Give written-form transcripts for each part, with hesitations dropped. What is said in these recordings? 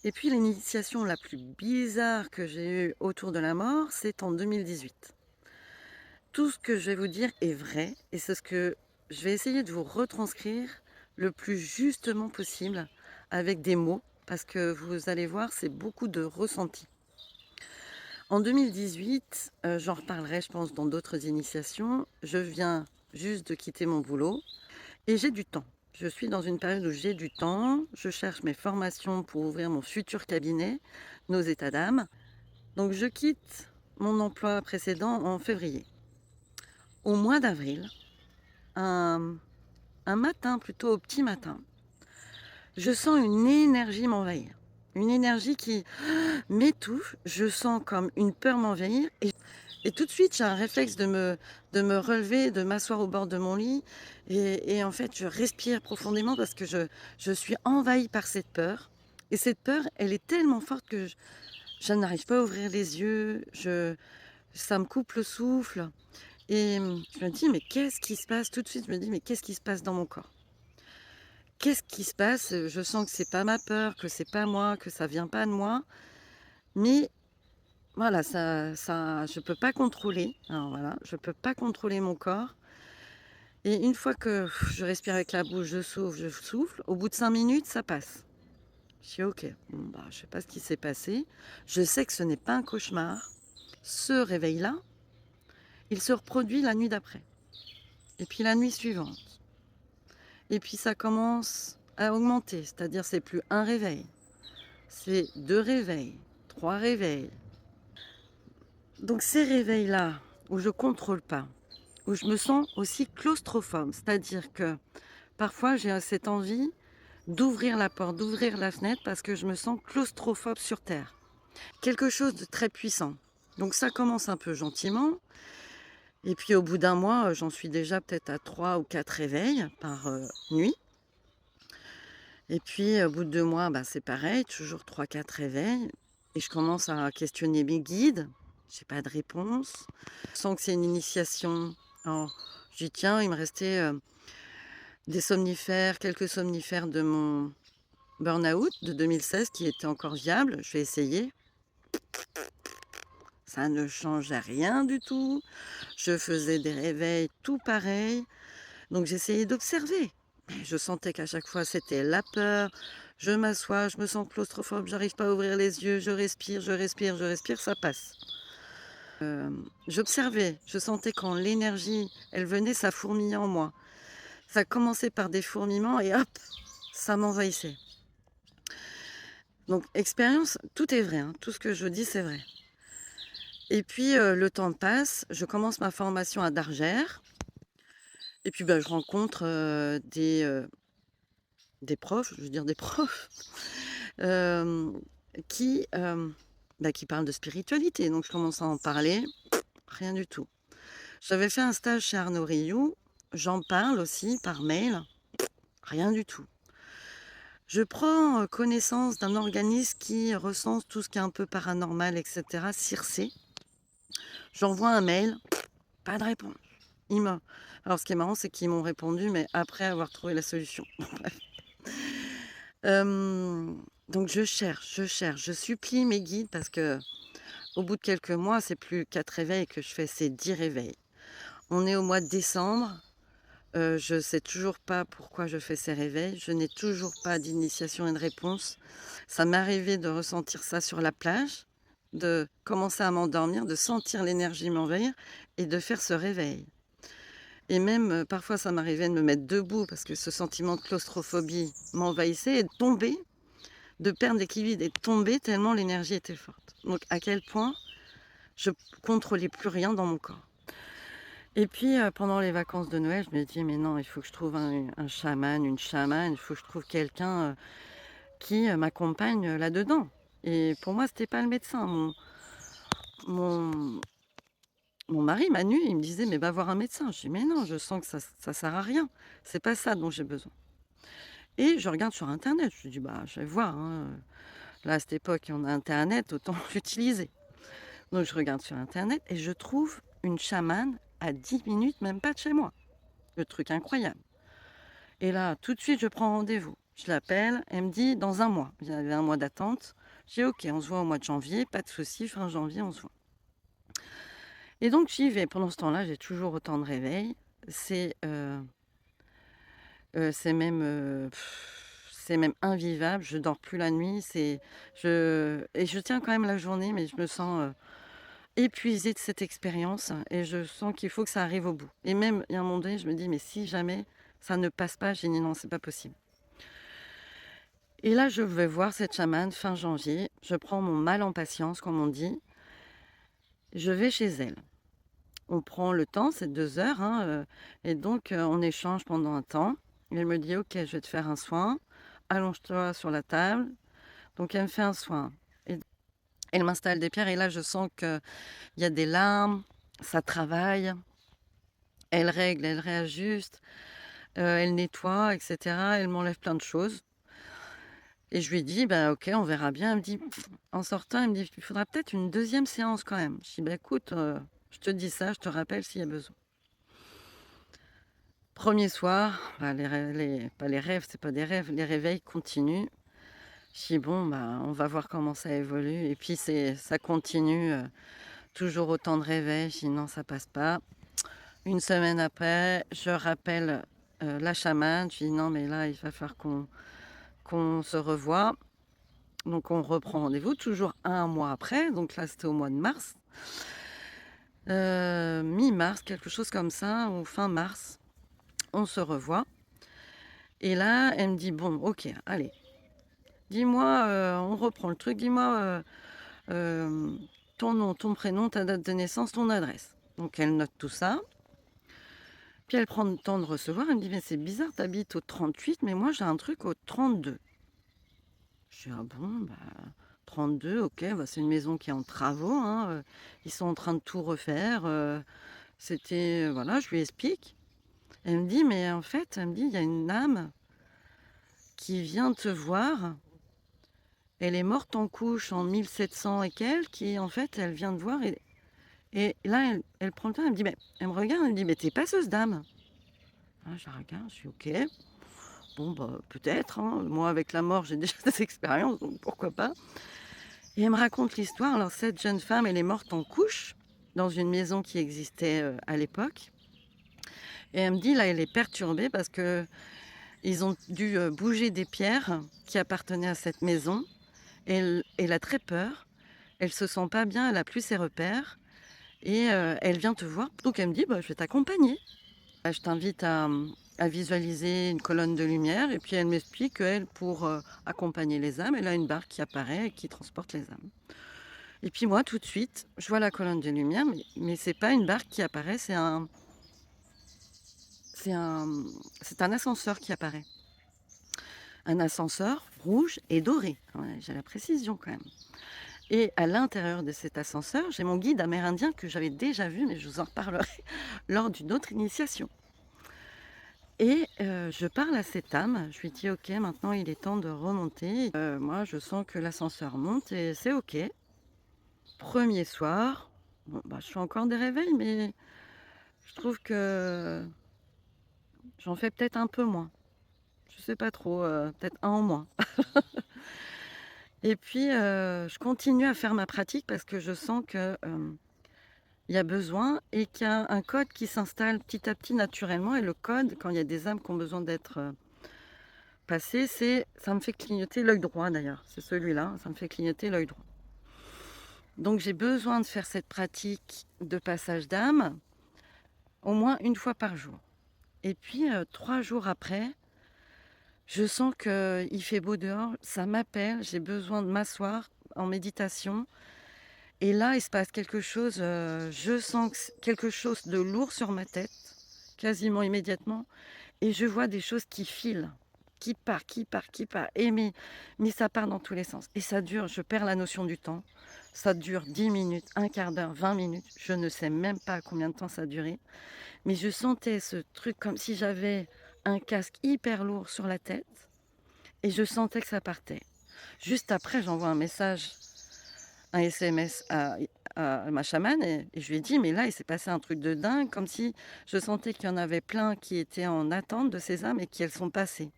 Et puis l'initiation la plus bizarre que j'ai eue autour de la mort, c'est en 2018. Tout ce que je vais vous dire est vrai et c'est ce que je vais essayer de vous retranscrire le plus justement possible avec des mots parce que vous allez voir, c'est beaucoup de ressenti. En 2018, j'en reparlerai je pense dans d'autres initiations, je viens juste de quitter mon boulot et j'ai du temps. Je suis dans une période où j'ai du temps, je cherche mes formations pour ouvrir mon futur cabinet, nos états d'âme. Donc je quitte mon emploi précédent en février. Au mois d'avril, un, un matin, plutôt au petit matin, je sens une énergie m'envahir. Une énergie qui m'étouffe, je sens comme une peur m'envahir et tout de suite j'ai un réflexe de me relever, de m'asseoir au bord de mon lit et en fait je respire profondément parce que je suis envahie par cette peur. Et cette peur, elle est tellement forte que je n'arrive pas à ouvrir les yeux, ça me coupe le souffle. Et je me dis: «Mais qu'est-ce qui se passe?» Tout de suite, je me dis: «Mais qu'est-ce qui se passe dans mon corps? Qu'est-ce qui se passe?» Je sens que c'est pas ma peur, que c'est pas moi, que ça vient pas de moi, mais voilà, ça je peux pas contrôler. Alors voilà, je peux pas contrôler mon corps et une fois que je respire avec la bouche, je souffle, au bout de 5 minutes, ça passe. Je dis: «OK, bon, bah, je sais pas ce qui s'est passé. Je sais que ce n'est pas un cauchemar. Ce réveil-là, il se reproduit la nuit d'après et puis la nuit suivante et puis ça commence à augmenter, c'est-à-dire c'est plus un réveil, c'est 2 réveils, 3 réveils». Donc ces réveils-là, où je contrôle pas, où je me sens aussi claustrophobe, c'est-à-dire que parfois j'ai cette envie d'ouvrir la porte, d'ouvrir la fenêtre parce que je me sens claustrophobe sur terre. Quelque chose de très puissant. Donc ça commence un peu gentiment et puis au bout d'un mois, j'en suis déjà peut-être à 3 ou 4 réveils par, nuit et puis au bout de 2 mois, bah, c'est pareil, toujours 3, 4 réveils et je commence à questionner mes guides. J'ai pas de réponse. Je sens que c'est une initiation. Alors je dis: «Tiens, il me restait, des somnifères, quelques somnifères de mon burn-out de 2016 qui étaient encore viables. Je vais essayer. Ça ne changeait rien du tout. Je faisais des réveils tout pareils. Donc j'essayais d'observer. Mais je sentais qu'à chaque fois, c'était la peur. Je m'assois, je me sens claustrophobe, j'arrive pas à ouvrir les yeux, je respire, je respire, je respire, ça passe. J'observais, je sentais quand l'énergie, elle venait, ça fourmillait en moi. Ça commençait par des fourmillements et hop, ça m'envahissait. Donc expérience, tout est vrai, hein, tout ce que je dis, c'est vrai. Et puis, le temps passe, je commence ma formation à Dargères et puis, bah, je rencontre, des profs, je veux dire des profs, hem, qui, bah, qui parlent de spiritualité. Donc je commence à en parler, rien du tout. J'avais fait un stage chez Arnaud Rioux, j'en parle aussi par mail, rien du tout. Je prends, connaissance d'un organisme qui recense tout ce qui est un peu paranormal et cetera, CIRCE. J'envoie un mail, pas de réponse. Ils me Alors ce qui est marrant, c'est qu'ils m'ont répondu, mais après avoir trouvé la solution. Bon bref. Donc je cherche, je supplie mes guides parce que au bout de quelques mois, c'est plus 4 réveils que je fais, c'est 10 réveils. On est au mois de décembre, je sais toujours pas pourquoi je fais ces réveils, je n'ai toujours pas d'initiation et de réponse. Ça m'est arrivé de ressentir ça sur la plage, de commencer à m'endormir, de sentir l'énergie m'envahir et de faire ce réveil. Et même, parfois ça m'arrivait de me mettre debout parce que ce sentiment de claustrophobie m'envahissait et de tomber, de perdre l'équilibre et de tomber tellement l'énergie était forte. Donc à quel point je contrôlais plus rien dans mon corps. Et puis, pendant les vacances de Noël, je me dis: «Mais non, il faut que je trouve un chaman, une chamane, il faut que je trouve quelqu'un, qui, m'accompagne, là-dedans». Et pour moi, c'était pas le médecin. Mon mon mari, Manu, il me disait: «Mais va voir un médecin». Je dis: «Mais non, je sens que ça sert à rien. C'est pas ça dont j'ai besoin». Et je regarde sur internet, je me dis: «Bah, je vais voir, hein, là, à cette époque, on a internet, autant l'utiliser». Donc je regarde sur internet et je trouve une chamane à 10 minutes, même pas de chez moi. Le truc incroyable. Et là, tout de suite, je prends rendez-vous. Je l'appelle, elle me dit: «Dans un mois». Il y avait un mois d'attente. Je dis: «OK, on se voit au mois de janvier, pas de souci, fin janvier, on se voit». Et donc j'y vais. Pendant ce temps-là, j'ai toujours autant de réveils. C'est, c'est même, c'est même invivable. Je dors plus la nuit, je tiens quand même la journée, mais je me sens, épuisée de cette expérience et je sens qu'il faut que ça arrive au bout. Et même, il y a un moment donné, je me dis: «Mais si jamais ça ne passe pas», j'ai dit: «Non, c'est pas possible». Et là, je vais voir cette chamane fin janvier. Je prends mon mal en patience, comme on dit. Je vais chez elle. On prend le temps, c'est 2 heures, hein, et donc on échange pendant un temps. Elle me dit: «OK, je vais te faire un soin. Allonge-toi sur la table». Donc elle me fait un soin et elle m'installe des pierres et là, je sens qu'il y a des larmes, ça travaille. Elle règle, elle réajuste, elle nettoie et cetera. Elle m'enlève plein de choses et je lui dis: «Bah, OK, on verra bien». Elle me dit en sortant, elle me dit: «Il faudra peut-être une deuxième séance quand même». Je dis: «Bah, écoute, je te dis ça, je te rappelle s'il y a besoin». Premier soir, bah, les rêves, c'est pas des rêves, les réveils continuent. Je dis: «Bon, bah, on va voir comment ça évolue» et puis ça continue, toujours autant de réveils. Je dis: «Non, ça passe pas». Une semaine après, je rappelle, la chamane. Je dis: «Non, mais là, il va falloir qu'on se revoie». Donc on reprend rendez-vous, toujours un mois après, donc là, c'était au mois de mars. Mi-mars, quelque chose comme ça, ou fin mars, on se revoit et là, elle me dit: «Bon, OK, allez, dis-moi, on reprend le truc, dis-moi, ton nom, ton prénom, ta date de naissance, ton adresse». Donc elle note tout ça, puis elle prend le temps de recevoir, elle me dit: «Mais c'est bizarre, tu habites au 38, mais moi j'ai un truc au 32». Je dis: «Ah bon? Bah, 32, OK, bah, c'est une maison qui est en travaux, hein, ils sont en train de tout refaire, voilà». Je lui explique. Elle me dit: «Mais en fait», elle me dit: «Il y a une âme qui vient te voir. Elle est morte en couches en 1700 et quelques et en fait, elle vient te voir et là, elle prend le temps, elle me dit: «Mais», elle me regarde, elle me dit: «Mais tu es passeuse d'âme?» Ah, je la regarde, je suis: «OK, bon, bah, peut-être, hein». Moi, avec la mort, j'ai déjà des expériences, donc pourquoi pas? Et elle me raconte l'histoire. Alors cette jeune femme, elle est morte en couches dans une maison qui existait, à l'époque et elle me dit, là, elle est perturbée parce qu'ils ont dû, bouger des pierres qui appartenaient à cette maison. Elle a très peur, elle se sent pas bien, elle a plus ses repères et elle vient te voir. Donc elle me dit: «Bah, je vais t'accompagner. Je t'invite à visualiser une colonne de lumière» et puis elle m'explique qu'elle, pour, accompagner les âmes, elle a une barque qui apparaît et qui transporte les âmes. Et puis moi, tout de suite, je vois la colonne de lumière, mais c'est pas une barque qui apparaît, c'est un, c'est un ascenseur qui apparaît. Un ascenseur rouge et doré. Ouais, j'ai la précision quand même. Et à l'intérieur de cet ascenseur, j'ai mon guide amérindien que j'avais déjà vu, mais je vous en reparlerai lors d'une autre initiation. Et je parle à cette âme, je lui dis: «OK, maintenant il est temps de remonter». Moi, je sens que l'ascenseur monte et c'est OK. Premier soir, bon, bah, je fais encore des réveils, mais je trouve que j'en fais peut-être un peu moins. Je sais pas trop, peut-être un en moins. Et puis, je continue à faire ma pratique parce que je sens que, il y a besoin et qu'il y a un code qui s'installe petit à petit naturellement et le code, quand il y a des âmes qui ont besoin d'être, passées, ça me fait clignoter l'œil droit d'ailleurs, c'est celui-là, ça me fait clignoter l'œil droit. Donc j'ai besoin de faire cette pratique de passage d'âme au moins une fois par jour. Et puis, 3 jours après, je sens qu'il fait beau dehors, ça m'appelle, j'ai besoin de m'asseoir en méditation et là, il se passe quelque chose, je sens que quelque chose de lourd sur ma tête, quasiment immédiatement et je vois des choses qui filent, qui part et mais ça part dans tous les sens et ça dure, je perds la notion du temps. Ça dure 10 minutes, un quart d'heure, 20 minutes, je ne sais même pas combien de temps ça a duré, mais je sentais ce truc comme si j'avais un casque hyper lourd sur la tête et je sentais que ça partait. Juste après, j'envoie un message, un SMS à ma chamane et je lui ai dit: «Mais là, il s'est passé un truc de dingue», comme si je sentais qu'il y en avait plein qui étaient en attente de ces âmes et qu'elles sont passées.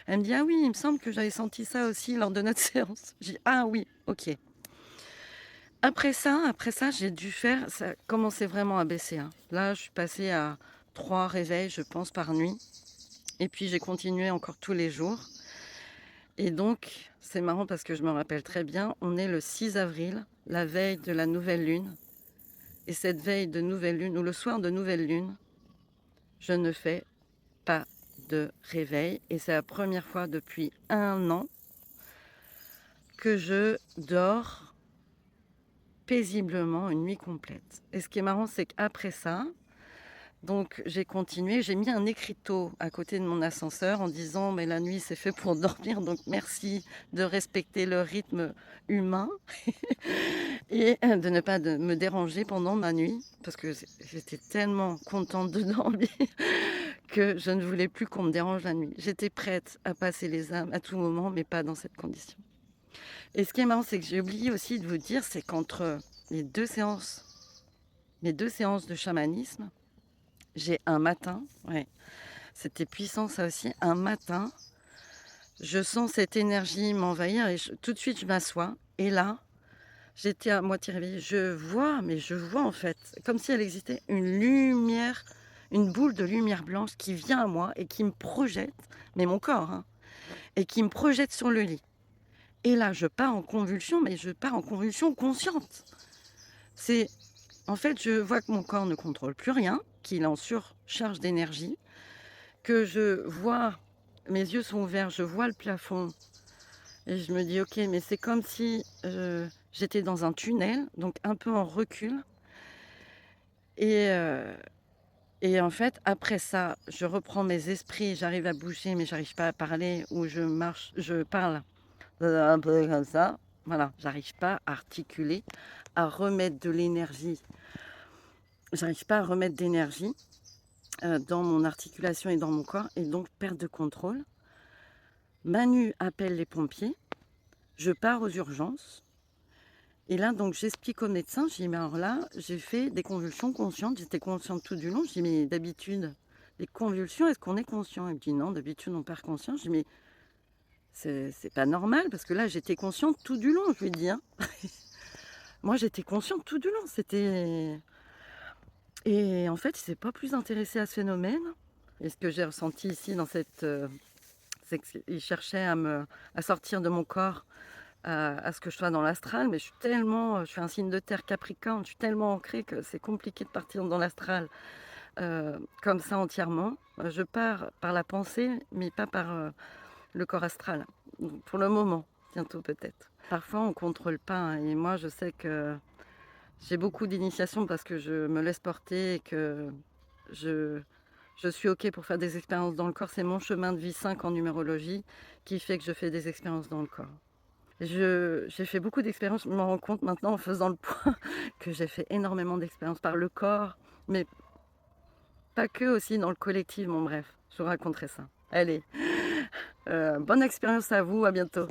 Elle me dit: «Ah oui, il me semble que j'avais senti ça aussi lors de notre séance». J'ai dit: «Ah oui, OK». Après ça, j'ai dû faire ça commençait vraiment à baisser, hein. Là, je suis passée à 3 réveils, je pense, par nuit et puis j'ai continué encore tous les jours et donc c'est marrant parce que je me rappelle très bien, on est le 6 avril, la veille de la nouvelle lune et cette veille de nouvelle lune ou le soir de nouvelle lune, je ne fais pas de réveil et c'est la première fois depuis 1 an que je dors paisiblement une nuit complète et ce qui est marrant, c'est qu'après ça, donc j'ai continué, j'ai mis un écriteau à côté de mon ascenseur en disant: «Mais la nuit, c'est fait pour dormir, donc merci de respecter le rythme humain et de ne pas me déranger pendant ma nuit». Parce que j'étais tellement contente de dormir que je ne voulais plus qu'on me dérange la nuit. J'étais prête à passer les âmes à tout moment, mais pas dans cette condition. Et ce qui est marrant, c'est que j'ai oublié aussi de vous dire, c'est qu'entre les 2 séances mes 2 séances de chamanisme, j'ai un matin, ouais, c'était puissant ça aussi, un matin, je sens cette énergie m'envahir et tout de suite je m'assois et là, j'étais à moitié réveillée, je vois en fait, comme si elle existait, une lumière, une boule de lumière blanche qui vient à moi et qui me projette, mais mon corps, hein, et qui me projette sur le lit. Et là, je pars en convulsion, mais je pars en convulsion consciente. C'est En fait, je vois que mon corps ne contrôle plus rien, qu'il est en surcharge d'énergie, que je vois mes yeux sont ouverts, je vois le plafond et je me dis: «OK, mais c'est comme si, j'étais dans un tunnel, donc un peu en recul» et heu et en fait, après ça, je reprends mes esprits, j'arrive à bouger, mais j'arrive pas à parler ou je parle, un peu comme ça, voilà, j'arrive pas à articuler, à remettre de l'énergie. J'arrive pas à remettre d'énergie, dans mon articulation et dans mon corps et donc perte de contrôle. Manu appelle les pompiers, je pars aux urgences et là donc j'explique au médecin, je dis: «Mais alors là, j'ai fait des convulsions conscientes, j'étais consciente tout du long». Je dis: «Mais d'habitude, les convulsions, est-ce qu'on est conscient?» Il me dit: «Non, d'habitude on perd conscience». Je dis: «Mais c'est pas normal parce que là j'étais consciente tout du long», je lui dis, hein. Moi j'étais consciente tout du long, c'était et en fait il s'est pas plus intéressé à ce phénomène et ce que j'ai ressenti ici dans cette, c'est qu'il cherchait à sortir de mon corps, à ce que je sois dans l'astral, mais je suis un signe de terre Capricorne, je suis tellement ancrée que c'est compliqué de partir dans l'astral, comme ça entièrement. Je pars par la pensée, mais pas par, le corps astral. Pour le moment, bientôt peut-être. Parfois on contrôle pas, hein, et moi je sais que j'ai beaucoup d'initiations parce que je me laisse porter et que je je suis OK pour faire des expériences dans le corps. C'est mon chemin de vie 5 en numérologie qui fait que je fais des expériences dans le corps. J'ai fait beaucoup d'expériences, je me rends compte maintenant en faisant le point que j'ai fait énormément d'expériences par le corps, mais pas que, aussi dans le collectif, bon bref, je vous raconterai ça. Allez, bonne expérience à vous, à bientôt.